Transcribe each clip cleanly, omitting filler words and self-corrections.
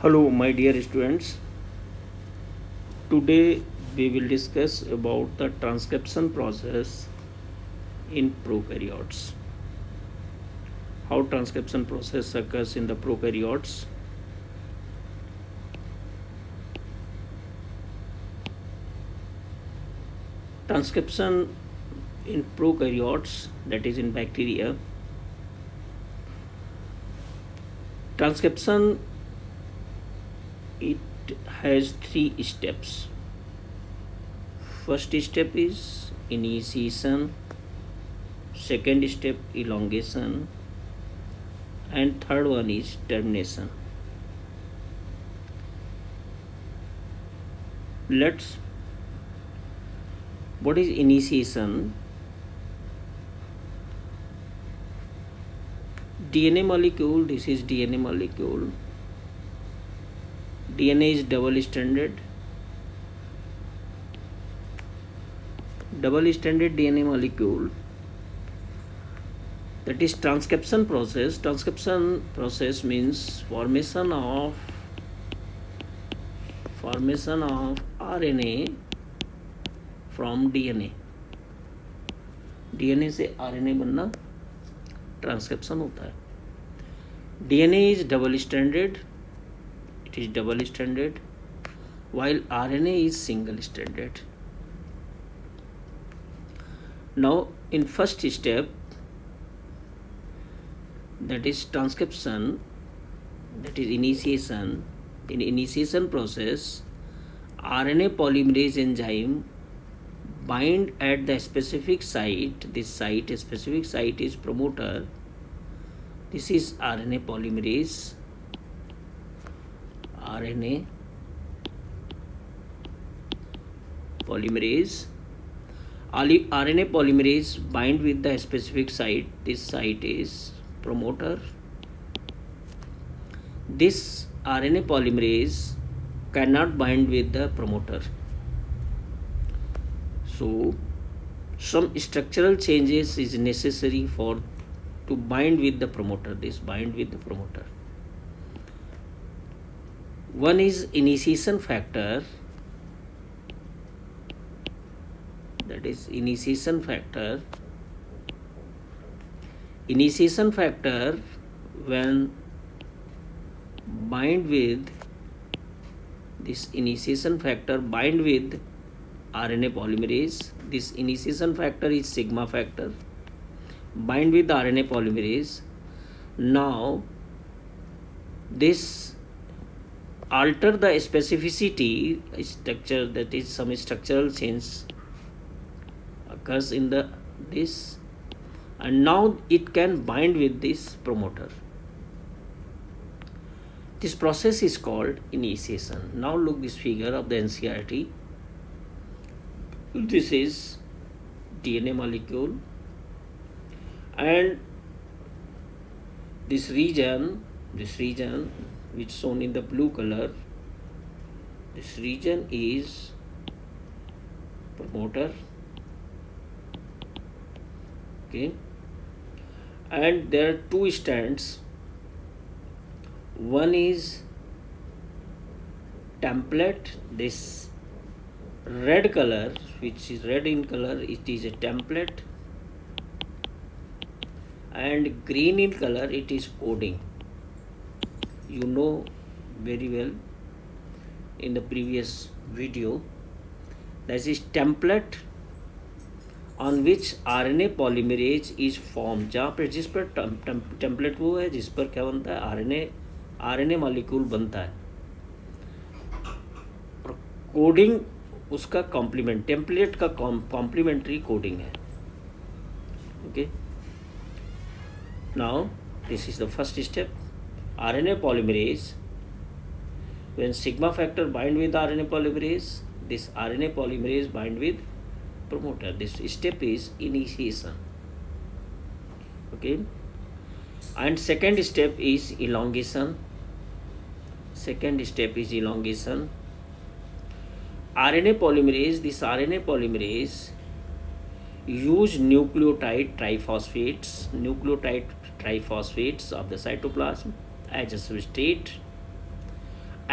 Hello, my dear students. Today we will discuss about the transcription process in prokaryotes. How transcription process occurs in the prokaryotes. Transcription in prokaryotes, that is in bacteria. Transcription, it has three steps. First step is initiation, second step elongation, and third one is termination. What is initiation? DNA molecule, this is DNA molecule. DNA is double stranded DNA molecule. That is transcription process. Transcription process means formation of RNA from DNA. DNA से RNA बनना transcription होता है. DNA is double stranded. It is double stranded, while RNA is single stranded. Now, in first step, that is transcription, that is initiation. In initiation process, RNA polymerase enzyme bind at the specific site. This specific site is promoter. This is RNA polymerase. RNA polymerase bind with the specific site. This site is promoter. This RNA polymerase cannot bind with the promoter. So some structural changes is necessary to bind with the promoter. This bind with the promoter. One is initiation factor. That is initiation factor. Initiation factor when bind with this initiation factor bind with RNA polymerase. This initiation factor is sigma factor. Bind with RNA polymerase. Now this alter the specificity structure, that is some structural change occurs in this, and now it can bind with this promoter. This process is called initiation. Now look this figure of the NCERT. This is DNA molecule, and this region which shown in the blue color, this region is promoter. Okay, and there are two strands. One is template. This red color, which is red in color, it is a template, and green in color, it is coding. You know very well in the previous video. That is template on which RNA polymerase is formed. जहाँ पर जिस पर template वो है जिस पर क्या बनता है, RNA molecule बनता है. कोडिंग उसका कॉम्प्लीमेंट, टेम्पलेट का कॉम्प्लीमेंट्री कोडिंग है. Okay, now this is the first step. RNA polymerase, when sigma factor bind with RNA polymerase, this RNA polymerase bind with promoter. This step is initiation. Okay, and second step is elongation. RNA polymerase, this RNA polymerase use nucleotide triphosphates of the cytoplasm as a substrate,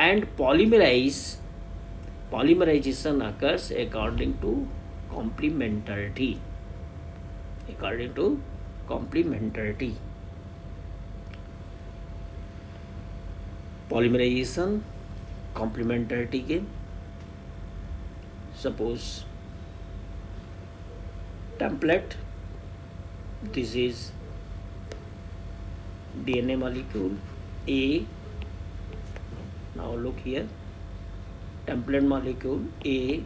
and polymerization occurs according to complementarity. Polymerization complementarity के suppose template, this is DNA molecule A. Now look here, template molecule A,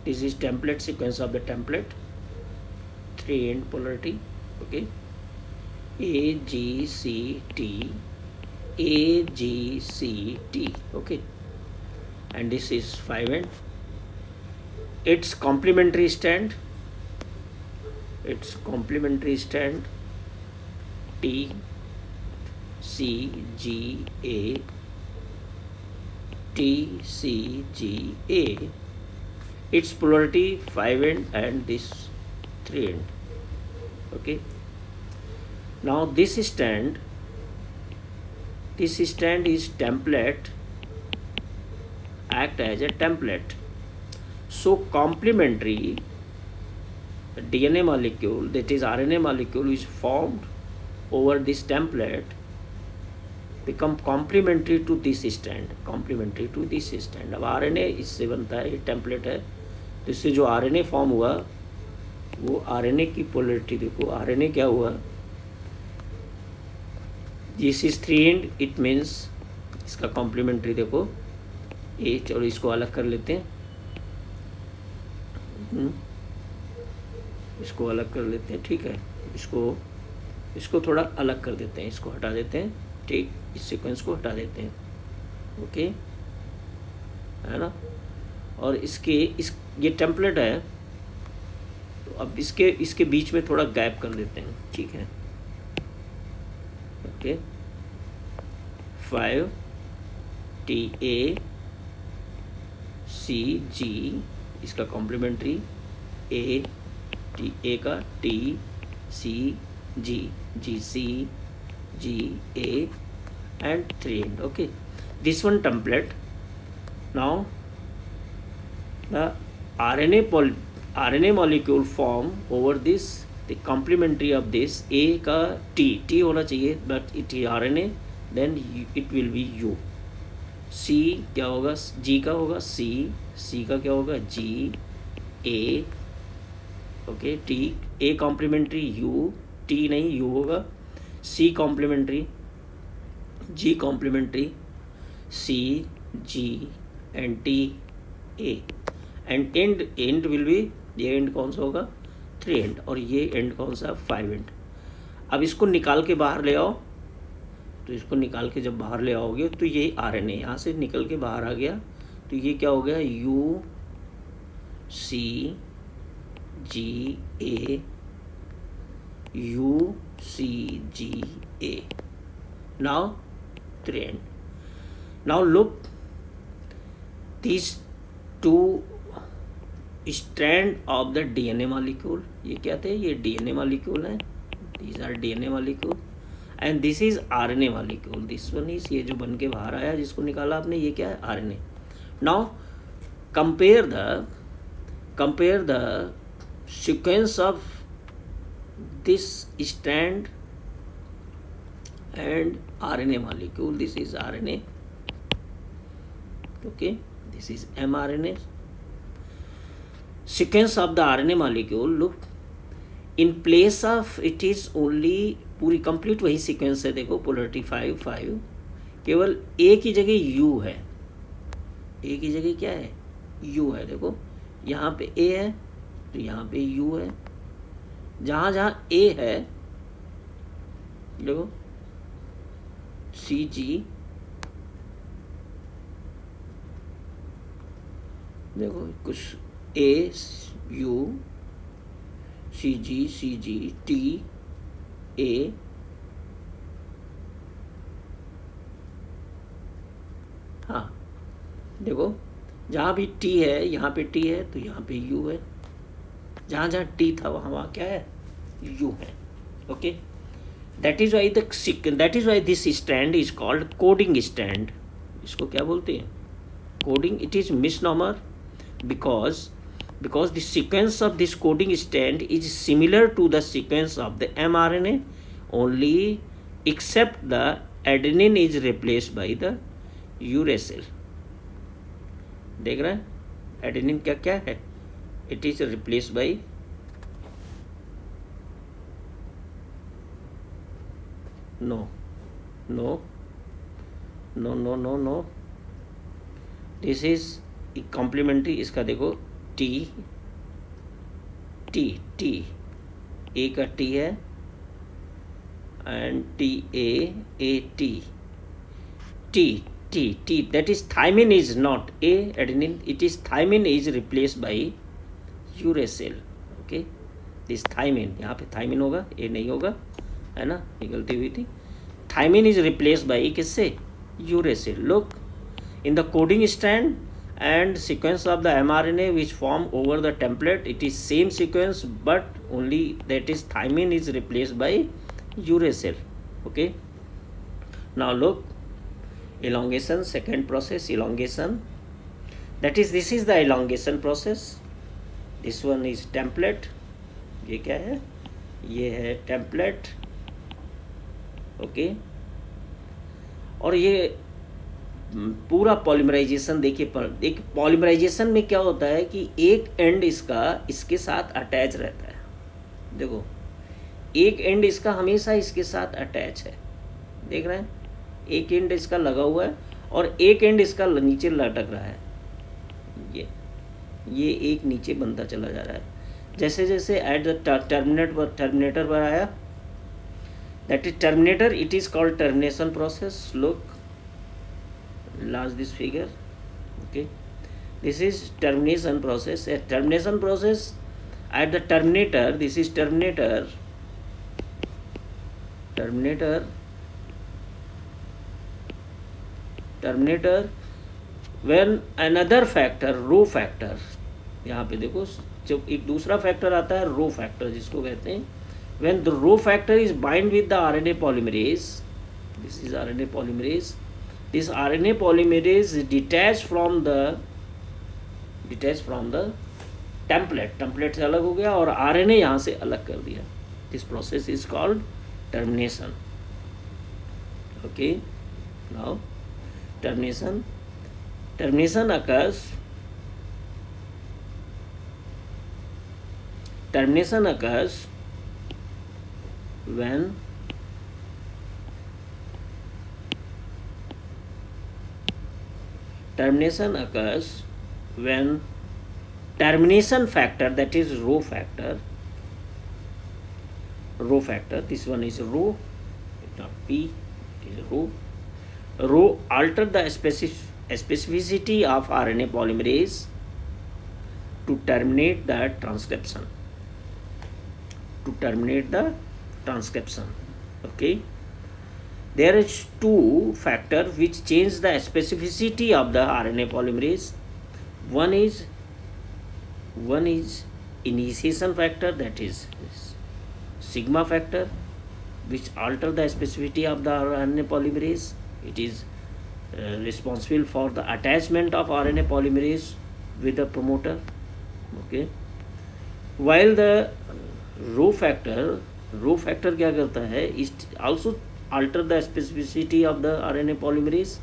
this is template sequence of the template, 3-end polarity, okay, AGCT, okay, and this is 5-end. Its complementary strand TCGA, its polarity 5-end and this 3-end, okay. Now this strand is template, act as a template. So complementary DNA molecule, that is RNA molecule, is formed over this template, become complementary to this strand. अब RNA इससे बनता है, ये template है, तो इससे जो RNA form हुआ वो RNA की पोलरिटी देखो, RNA क्या हुआ, this is 3-end, it means इसका कॉम्प्लीमेंट्री देखो H, और इसको अलग कर लेते हैं, इसको अलग कर लेते हैं, ठीक है, इसको थोड़ा अलग कर देते हैं, इसको हटा देते हैं, ठीक, इस सीक्वेंस को हटा देते हैं, ओके, है ना। और ये टेम्पलेट है, तो अब इसके बीच में थोड़ा गैप कर देते हैं, ठीक है, ओके, 5TACG, इसका कॉम्प्लीमेंट्री A का TCGA and 3-end, okay. This one template. Now the RNA molecule form over this, the complementary of this A का T होना चाहिए, but it is RNA, then it will be U. C क्या होगा, G का होगा C का क्या होगा G, A, okay, T, A complementary U, T नहीं U होगा, C complementary, G complementary, C, G and T, A, and end will be, ये end कौन सा होगा 3-end, और ये end कौन सा 5-end। अब इसको निकाल के बाहर ले आओ, तो इसको निकाल के जब बाहर ले आओगे तो ये RNA यहाँ से निकल के बाहर आ गया, तो ये क्या हो गया UCGA, now 3-end. Now look, these two strand of the DNA molecule, ये क्या थे, ये DNA molecule है, these are DNA molecule, and this is RNA molecule, this one is, ये जो बन के बाहर आया जिसको निकाला आपने, ये क्या है RNA. Now compare the sequence of this strand and RNA molecule. This is RNA, okay, this is mRNA. Sequence of the RNA molecule, look, in place of it is only, पूरी कंप्लीट वही sequence है, देखो polarity 5, केवल A की जगह U है, A की जगह क्या है U है, देखो यहाँ पे A है तो यहाँ पे U है, जहाँ A है देखो CG, देखो कुछ A U CG T A, हाँ देखो जहाँ भी T है यहाँ पे T है तो यहाँ पे U है, जहाँ T था वहाँ क्या है U है, okay. that is why this strand is called coding strand, इसको क्या बोलते हैं? Coding. It is misnomer because the sequence of this coding strand is similar to the sequence of the mRNA, only except the adenine is replaced by the uracil. देख रहे हैं adenine क्या क्या है? It is replace by no no no no no no this is complementary. इसका देखो T T T A का T है and T A T T T T that is thymine is not a adenine. It is thymine is replace by uracil. Okay this thymine, यहाँ पे thymine होगा, ए नहीं होगा, है ना, ये गलती हुई थी. थाइमिन इज रिप्लेस बाय किससे? Uracil. Look in the coding strand and sequence of the mRNA which form over the template, it is same sequence but only that is thymine is replaced by uracil. Okay, now look, elongation, second process, elongation. That is, this is the elongation process. This one is template. ये क्या है? ये है template. Okay, और ये पूरा polymerisation देखिए. एक पॉलीमराइजेशन में क्या होता है कि एक एंड इसका इसके साथ अटैच रहता है. देखो एक एंड इसका हमेशा इसके साथ अटैच है, देख रहे हैं, एक एंड इसका लगा हुआ है और एक एंड इसका नीचे लटक रहा है. ये एक नीचे बनता चला जा रहा है. जैसे जैसे एट द टर्मिनेटर पर आया, that is terminator. It is called termination process. Look, enlarge this figure. Okay, this is termination process. A termination process at the terminator, this is terminator when another factor, rho factor, यहाँ पे देखो जब एक दूसरा factor आता है rho factor जिसको कहते हैं, when the rho factor is bind with the RNA polymerase, this is RNA polymerase. This RNA polymerase is detached from the template. Template से अलग हो गया और RNA यहाँ से अलग कर दिया. This process is called termination. Okay, now termination occurs when termination factor, that is rho factor, this one is rho, not P, it is rho alter the specificity of RNA polymerase to terminate the transcription. Okay, there is two factors which change the specificity of the RNA polymerase. One is initiation factor, that is sigma factor, which alter the specificity of the RNA polymerase. It is responsible for the attachment of RNA polymerase with the promoter. Okay, while the rho factor क्या करता है? It also alter the specificity of the RNA polymerase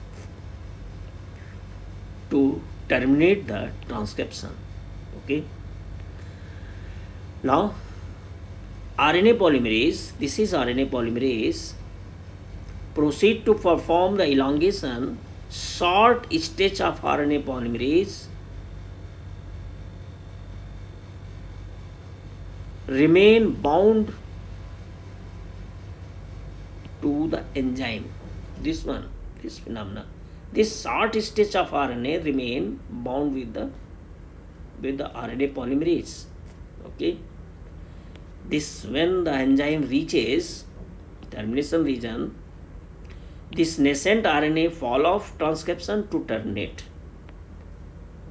to terminate the transcription. Okay, now RNA polymerase, this is RNA polymerase, proceed to perform the elongation. Short stage of RNA polymerase remain bound to the enzyme. This phenomena, this short stage of RNA remain bound with the RNA polymerase. Okay, this when the enzyme reaches termination region, this nascent RNA fall off transcription to terminate.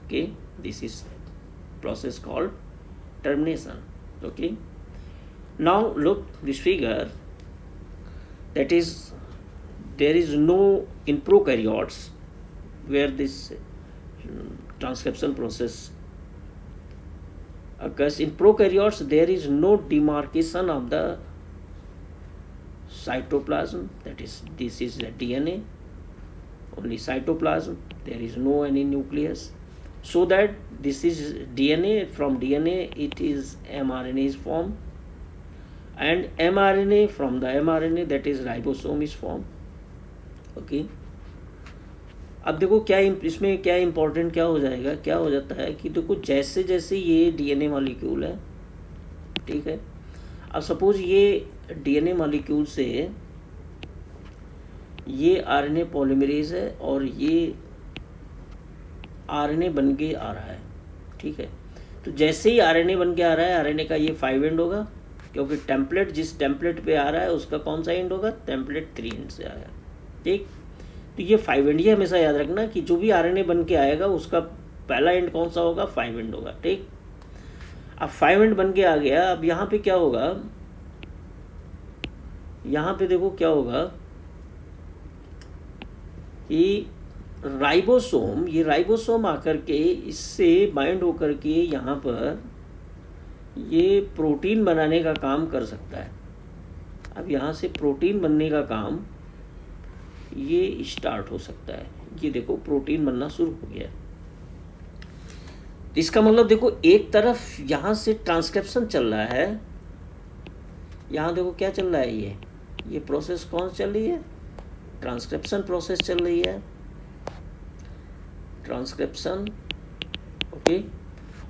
Okay, this is process called termination. Okay, now look this figure. That is, there is no, in prokaryotes where this transcription process occurs. In prokaryotes, there is no demarcation of the cytoplasm, that is, this is the DNA, only cytoplasm, there is no any nucleus, so that this is DNA. From DNA it is mRNA is formed, and mRNA, from the mRNA, that is ribosome is formed. Okay अब देखो क्या इसमें क्या important क्या हो जाएगा, क्या हो जाता है कि देखो जैसे जैसे ये डीएनए मॉलिक्यूल है, ठीक है, अब सपोज ये डीएनए मॉलिक्यूल से ये आरएनए पॉलीमरेज है और ये आरएनए बन के आ रहा है, ठीक है, तो जैसे ही आरएनए बन के आ रहा है, आरएनए का ये 5 एंड होगा, क्योंकि टेम्पलेट जिस टेम्पलेट पे आ रहा है उसका कौन सा एंड होगा, टेम्पलेट 3 एंड से आया, ठीक, तो ये 5 एंड, ये हमेशा याद रखना कि जो भी आरएनए बन के आएगा उसका पहला एंड कौन सा होगा, 5 एंड होगा, ठीक। अब 5 एंड बन के आ गया, अब यहाँ पे क्या होगा, यहाँ पे देखो क्या होगा कि राइबोसोम, ये राइबोसोम आकर के इससे बाइंड होकर के यहाँ पर ये प्रोटीन बनाने का काम कर सकता है। अब यहाँ से प्रोटीन बनने का काम ये स्टार्ट हो सकता है, ये देखो प्रोटीन बनना शुरू हो गया। इसका मतलब देखो एक तरफ यहाँ से ट्रांसक्रिप्शन चल रहा है, यहाँ देखो क्या चल रहा है, ये प्रोसेस कौन चल रही है, ट्रांसक्रिप्शन प्रोसेस चल रही है, ट्रांसक्रिप्शन, ओके,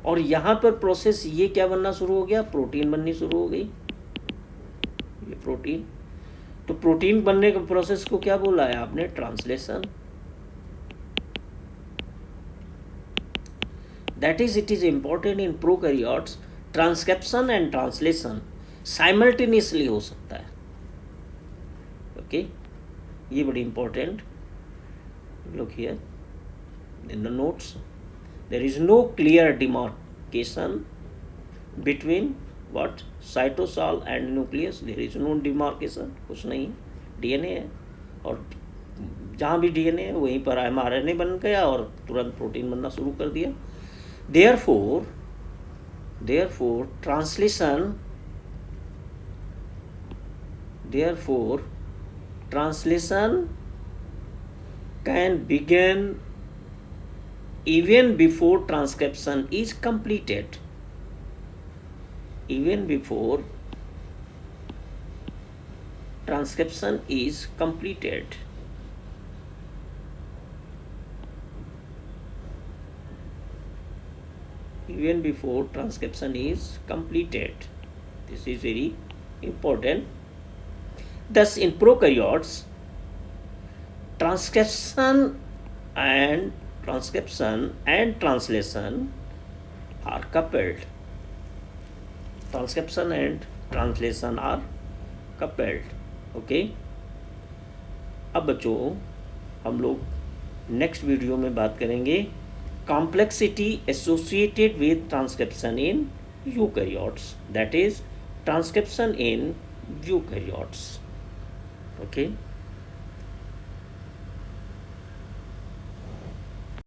और यहाँ पर प्रोसेस ये क्या बनना शुरू हो गया, प्रोटीन बननी शुरू हो गई, ये प्रोटीन, तो प्रोटीन बनने के प्रोसेस को क्या बोला है आपने, translation. That is, it is important in prokaryotes, transcription and translation simultaneously हो सकता है, ओके, ये बड़ी important. Look here in the notes, there is no clear demarcation between what, cytosol and nucleus, there is no demarcation, कुछ नहीं, DNA है, और जहाँ भी डीएनए है वहीं पर एमआरएनए बन गया और तुरंत प्रोटीन बनना शुरू कर दिया। therefore translation can begin even before transcription is completed, even before transcription is completed. Even before transcription is completed. This is very important. Thus, in prokaryotes, transcription and translation are coupled. Transcription and translation are coupled. Okay. अब बच्चों हम लोग next video में बात करेंगे complexity associated with transcription in eukaryotes, that is transcription in eukaryotes. Okay.